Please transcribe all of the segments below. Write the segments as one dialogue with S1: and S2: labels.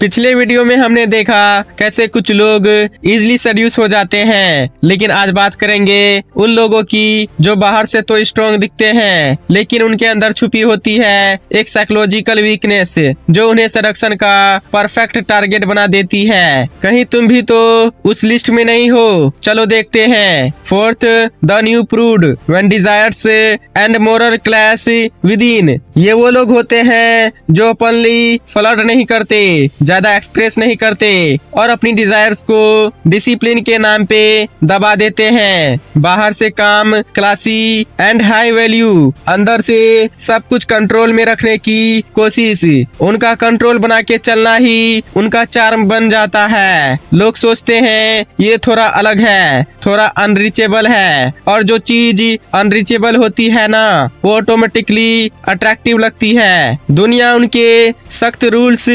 S1: पिछले वीडियो में हमने देखा कैसे कुछ लोग इजीली सेड्यूस हो जाते हैं, लेकिन आज बात करेंगे उन लोगों की जो बाहर से तो स्ट्रॉन्ग दिखते हैं लेकिन उनके अंदर छुपी होती है एक साइकोलॉजिकल वीकनेस जो उन्हें सेडक्शन का परफेक्ट टारगेट बना देती है। कहीं तुम भी तो उस लिस्ट में नहीं हो? चलो देखते हैं। Fourth, the new prude when desires and moral clash with in. ये वो लोग होते हैं जो ओपनली फ्लर्ट नहीं करते, ज्यादा एक्सप्रेस नहीं करते और अपनी डिजायर्स को डिसिप्लिन के नाम पे दबा देते हैं। बाहर से काम, क्लासी एंड हाई वैल्यू, अंदर से सब कुछ कंट्रोल में रखने की कोशिश। उनका कंट्रोल बना के चलना ही उनका चार्म बन जाता है। लोग सोचते हैं ये थोड़ा अलग है, थोड़ा अनरीचेबल है, और जो चीज अनरीचेबल होती है ना वो ऑटोमेटिकली अट्रैक्टिव लगती है। दुनिया उनके सख्त रूल्स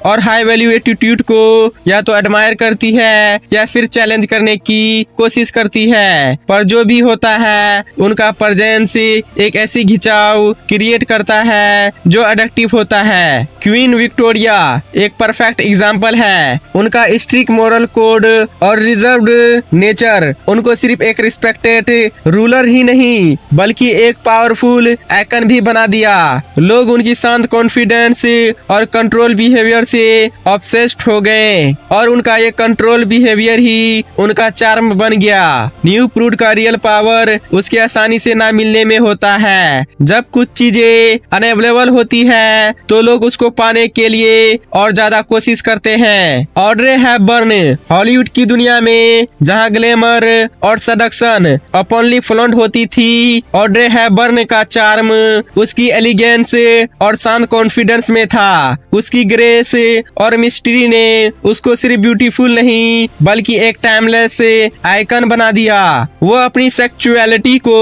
S1: और हाई वैल्यू एटीट्यूड को या तो एडमायर करती है या फिर चैलेंज करने की कोशिश करती है, पर जो भी होता है उनका प्रेजेंस एक ऐसी खिंचाव क्रिएट करता है जो एडिक्टिव होता है। क्वीन विक्टोरिया एक परफेक्ट एग्जाम्पल है। उनका स्ट्रिक्ट मोरल कोड और रिजर्व्ड नेचर उनको सिर्फ एक रिस्पेक्टेड रूलर ही नहीं बल्कि एक पावरफुल आइकन भी बना दिया। लोग उनकी शांत कॉन्फिडेंस और कंट्रोल बिहेवियर से ऑब्सेस्ड हो गए और उनका ये कंट्रोल बिहेवियर ही उनका चार्म बन गया। न्यू प्रूड का रियल पावर उसके आसानी से ना मिलने में होता है। जब कुछ चीजें अनअवेलेबल होती है तो लोग उसको पाने के लिए और ज्यादा कोशिश करते हैं। ऑड्रे हेपबर्न हॉलीवुड की दुनिया में जहां ग्लैमर और सेडक्शन ओपनली फ्लॉन्ट होती थी, ऑड्रे हेपबर्न का चार्म उसकी एलिगेंस और शांत कॉन्फिडेंस में था। उसकी ग्रेस और मिस्ट्री ने उसको सिर्फ ब्यूटीफुल नहीं बल्कि एक टाइमलेस आइकन बना दिया। वो अपनी सेक्सुअलिटी को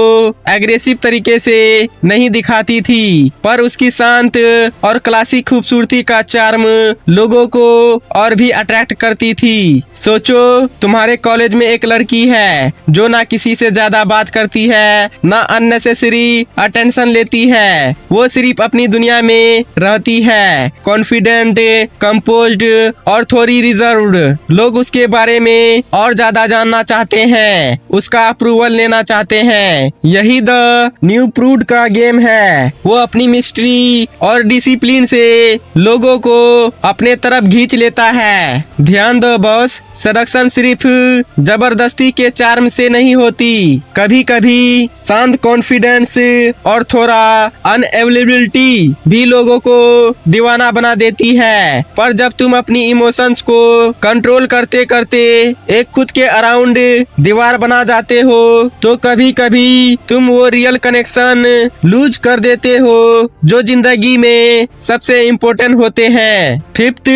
S1: एग्रेसिव तरीके से नहीं दिखाती थी, पर उसकी शांत और क्लासिक खूबसूरती का चार्म लोगों को और भी अट्रैक्ट करती थी। सोचो तुम्हारे कॉलेज में एक लड़की है जो ना किसी से ज्यादा बात करती है, ना अननेसेसरी अटेंशन लेती है। वो सिर्फ अपनी दुनिया में रहती है, कॉन्फिडेंट, कंपोज्ड और थोड़ी रिजर्व्ड। लोग उसके बारे में और ज्यादा जानना चाहते हैं, उसका अप्रूवल लेना चाहते हैं। यही द न्यू प्रूड का गेम है। वो अपनी मिस्ट्री और डिसिप्लिन से लोगों को अपने तरफ खींच लेता है। ध्यान दो बॉस, सेडक्शन सिर्फ जबरदस्ती के चार्म से नहीं होती। कभी कभी शांत कॉन्फिडेंस और थोड़ा अनअवेलेबिलिटी भी लोगों को दीवाना बना देती है। पर जब तुम अपनी इमोशंस को कंट्रोल करते करते एक खुद के अराउंड दीवार बना जाते हो तो कभी कभी तुम वो रियल कनेक्शन लूज कर देते हो जो जिंदगी में सबसे इम्पोर्टेंट होते हैं। Fifth,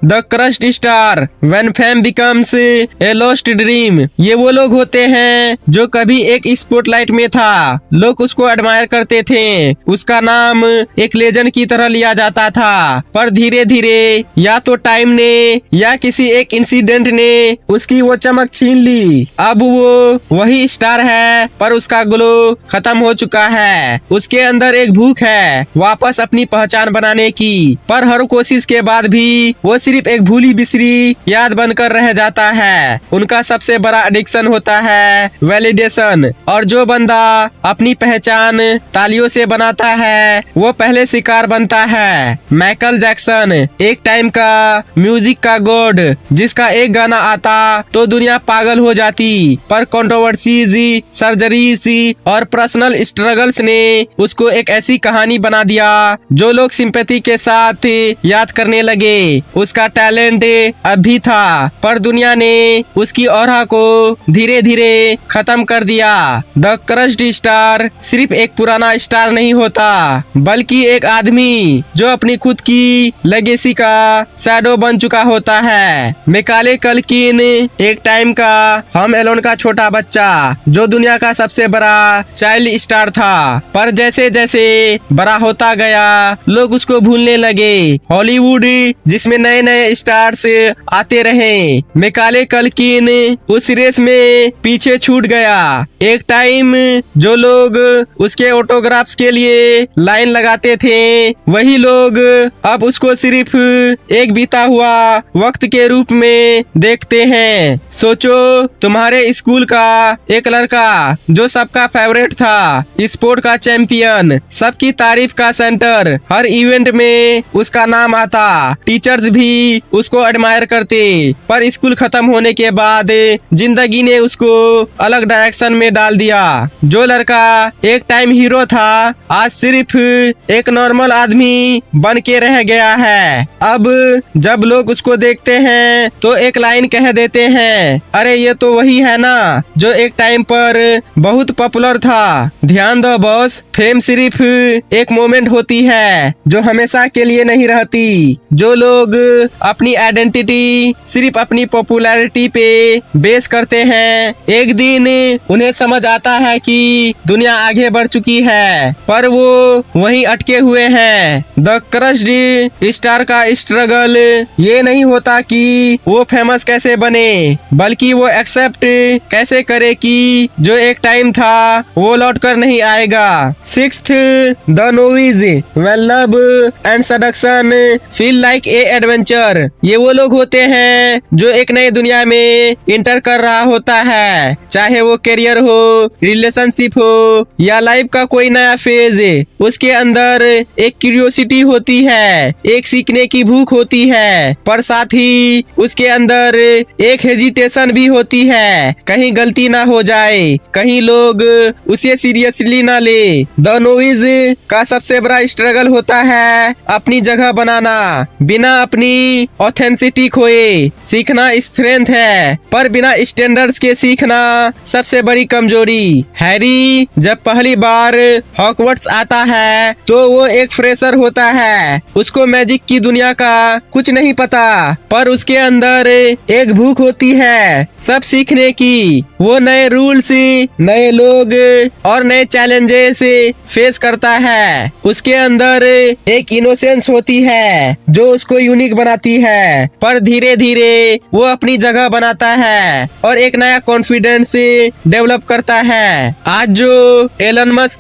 S1: the crushed star when fame becomes a lost dream. ये वो लोग होते हैं जो कभी एक स्पॉटलाइट में था, लोग उसको एडमायर करते थे, उसका नाम एक लेजेंड की तरह लिया जाता था, पर धीरे धीरे या तो टाइम ने या किसी एक इंसिडेंट ने उसकी वो चमक छीन ली। अब वो वही स्टार है पर उसका ग्लो खत्म हो चुका है। उसके अंदर एक भूख है वापस अपनी पहचान बनाने की, पर हर कोशिश के बाद भी वो सिर्फ एक भूली बिसरी याद बनकर रह जाता है। उनका सबसे बड़ा एडिक्शन होता है वैलिडेशन, और जो बंदा अपनी पहचान तालियों से बनाता है वो पहले शिकार बनता है। माइकल जैक्सन एक टाइम का म्यूजिक का गॉड, जिसका एक गाना आता तो दुनिया पागल हो जाती, पर कंट्रोवर्सीज, सर्जरीज और पर्सनल स्ट्रगल्स ने उसको एक ऐसी कहानी बना दिया जो लोग सिंपैथी के साथ याद करने लगे। उसका टैलेंट अब भी था पर दुनिया ने उसकी ऑरा को धीरे धीरे खत्म कर दिया। द क्रश्ड स्टार सिर्फ एक पुराना स्टार नहीं होता बल्कि एक आदमी जो अपनी खुद की लेगेसी का शैडो बन चुका होता है। मैकाले कल्किन एक टाइम का होम एलोन का छोटा बच्चा जो दुनिया का सबसे बड़ा चाइल्ड स्टार था, पर जैसे जैसे बड़ा होता गया लोग उसको भूलने लगे। हॉलीवुड जिसमें नए नए स्टार्स आते रहे, मैकाले कल्किन उस रेस में पीछे छूट गया। एक टाइम जो लोग उसके ऑटोग्राफ्स के लिए लाइन लगाते थे वही लोग अब उसको सिर्फ एक बीता हुआ वक्त के रूप में देखते हैं। सोचो, तुम्हारे स्कूल का एक लड़का जो सबका फेवरेट था, स्पोर्ट का चैंपियन, सबकी तारीफ का सेंटर, हर इवेंट में उसका नाम आता, टीचर्स भी उसको एडमायर करते। पर स्कूल खत्म होने के बाद जिंदगी ने उसको अलग डायरेक्शन में डाल दिया। जो लड़का एक टाइम हीरो था, आज सिर्फ एक नॉर्मल आदमी बन के रह गया है। अब जब लोग उसको देखते हैं तो एक लाइन कह देते हैं, अरे ये तो वही है ना जो एक टाइम पर बहुत पॉपुलर था। ध्यान दो बॉस, फेम सिर्फ एक मोमेंट होती है जो हमेशा के लिए नहीं रहती। जो लोग अपनी आइडेंटिटी सिर्फ अपनी पॉपुलैरिटी पे बेस करते हैं, एक दिन उन्हें समझ आता है कि दुनिया आगे बढ़ चुकी है, पर वो वहीं अटके हुए हैं। द क्रश्ड स्टार का स्ट्रगल ये नहीं होता कि वो फेमस कैसे बने, बल्कि वो एक्सेप्ट कैसे करे कि जो एक टाइम था वो लौट कर नहीं आएगा। Sixth, the novice when love and seduction feel like a adventure. ये वो लोग होते हैं जो एक नई दुनिया में इंटर कर रहा होता है, चाहे वो करियर हो, रिलेशनशिप हो या लाइफ का कोई नया फेज। उसके अंदर एक क्यूरियोसिटी होती है, एक सीखने की भूख होती है, पर साथ ही उसके अंदर एक हेजिटेशन भी होती है, कहीं गलती ना हो जाए, कहीं लोग उसे सीरियसली ना ले। द नोविज का सबसे बड़ा स्ट्रगल होता है अपनी जगह बनाना, बिना अपनी ऑथेंटिसिटी खोए। सीखना स्ट्रेंथ है, पर बिना स्टैंडर्ड्स के सीखना सबसे बड़ी कमजोरी। हैरी जब पहली बार हॉगवर्ट्स आता है तो वो एक फ्रेशर होता है, उसको मैजिक की दुनिया का कुछ नहीं पता, पर उसके अंदर एक भूख होती है सब सीखने की। वो नए रूल्स, नए लोग और नए चैलेंजेस फेस करता है। उसके अंदर एक इनोसेंस होती है जो उसको यूनिक बनाती है, पर धीरे धीरे वो अपनी जगह बनाता है और एक नया कॉन्फिडेंस डेवलप करता है। आज जो एलन मस्क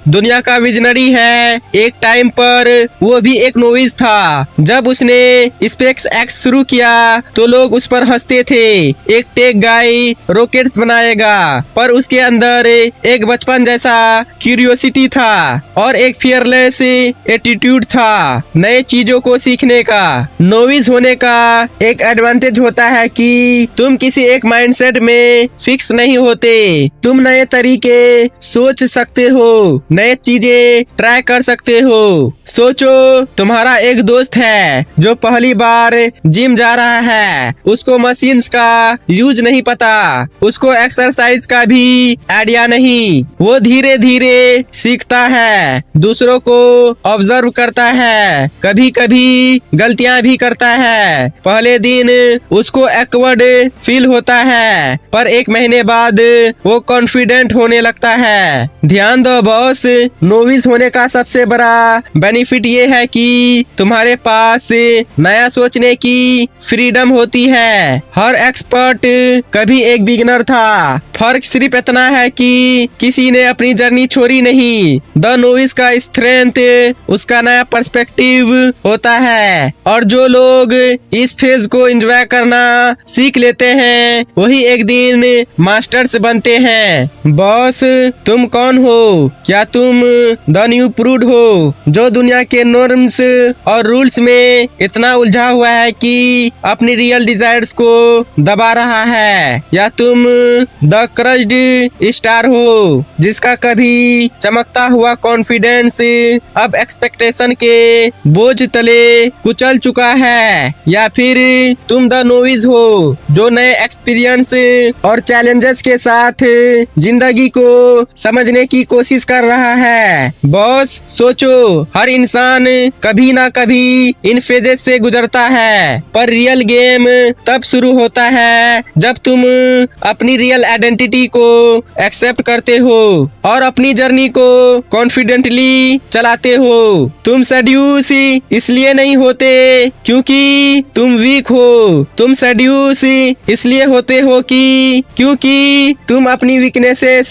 S1: दुनिया का विजनरी है, एक टाइम पर वो भी एक नोविस था। जब उसने स्पेस एक्स शुरू किया तो लोग उस पर हंसते थे, एक टेक गाय रॉकेट्स बनाएगा, पर उसके अंदर एक बचपन जैसा क्यूरियोसिटी था और एक फियरलेस एटीट्यूड था नए चीजों को सीखने का। नोविस होने का एक एडवांटेज होता है कि तुम किसी एक माइंडसेट में फिक्स नहीं होते, तुम नए तरीके सोच सकते हो, नए चीजें ट्राई कर सकते हो। सोचो, तुम्हारा एक दोस्त है जो पहली बार जिम जा रहा है, उसको मशीन्स का यूज नहीं पता, उसको एक्सरसाइज का भी आइडिया नहीं। वो धीरे धीरे सीखता है, दूसरों को ऑब्जर्व करता है, कभी कभी गलतियां भी करता है। पहले दिन उसको एक्वर्ड फील होता है, पर एक महीने बाद वो कॉन्फिडेंट होने लगता है। ध्यान दो बॉस, नोविस होने का सबसे बड़ा बेनिफिट ये है कि तुम्हारे पास नया सोचने की फ्रीडम होती है। हर एक्सपर्ट कभी एक बिगिनर था, फर्क सिर्फ इतना है कि किसी ने अपनी जर्नी छोड़ी नहीं। द नोविस का स्ट्रेंथ उसका नया पर्सपेक्टिव होता है, और जो लोग इस फेज को एंजॉय करना सीख लेते हैं वही एक दिन मास्टर्स बनते हैं। बॉस, तुम कौन हो? क्या तुम द न्यू प्रूड हो जो दुनिया के नॉर्म्स और रूल्स में इतना उलझा हुआ है कि अपनी रियल डिजायर्स को दबा रहा है, या तुम द क्रश्ड स्टार हो जिसका कभी चमकता हुआ कॉन्फिडेंस अब एक्सपेक्टेशन के बोझ तले कुचल चुका है, या फिर तुम द नोविस हो जो नए एक्सपीरियंस और चैलेंजेस के साथ जिंदगी को समझने की कोशिश कर रहा है। बॉस, सोचो, हर इंसान कभी ना कभी इन फेजेस से गुजरता है, पर रियल गेम तब शुरू होता है जब तुम अपनी रियल आइडेंटिटी को एक्सेप्ट करते हो और अपनी जर्नी को कॉन्फिडेंटली चलाते हो। तुम सेड्यूस इसलिए नहीं होते क्योंकि तुम वीक हो, तुम सेड्यूस इसलिए होते हो कि क्योंकि तुम अपनी वीकनेसेस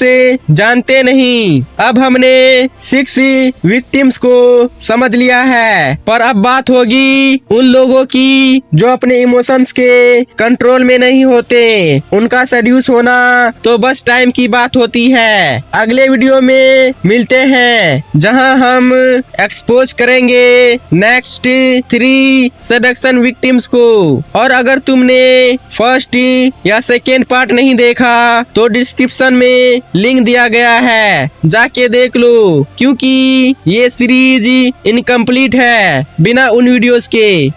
S1: जानते नहीं। अब हमने 6 विक्टिम्स को समझ लिया है, पर अब बात होगी उन लोगों की जो अपने इमोशंस के कंट्रोल में नहीं होते, उनका सेड्यूस होना तो बस टाइम की बात होती है। अगले वीडियो में मिलते हैं जहां हम एक्सपोज करेंगे नेक्स्ट 3 सेडक्शन विक्टिम्स को। और अगर तुमने फर्स्ट या सेकेंड पार्ट नहीं देखा तो डिस्क्रिप्शन में लिंक दिया गया है, जाके देख लो, क्योंकि ये सीरीज इनकम्प्लीट है बिना उन वीडियोस के।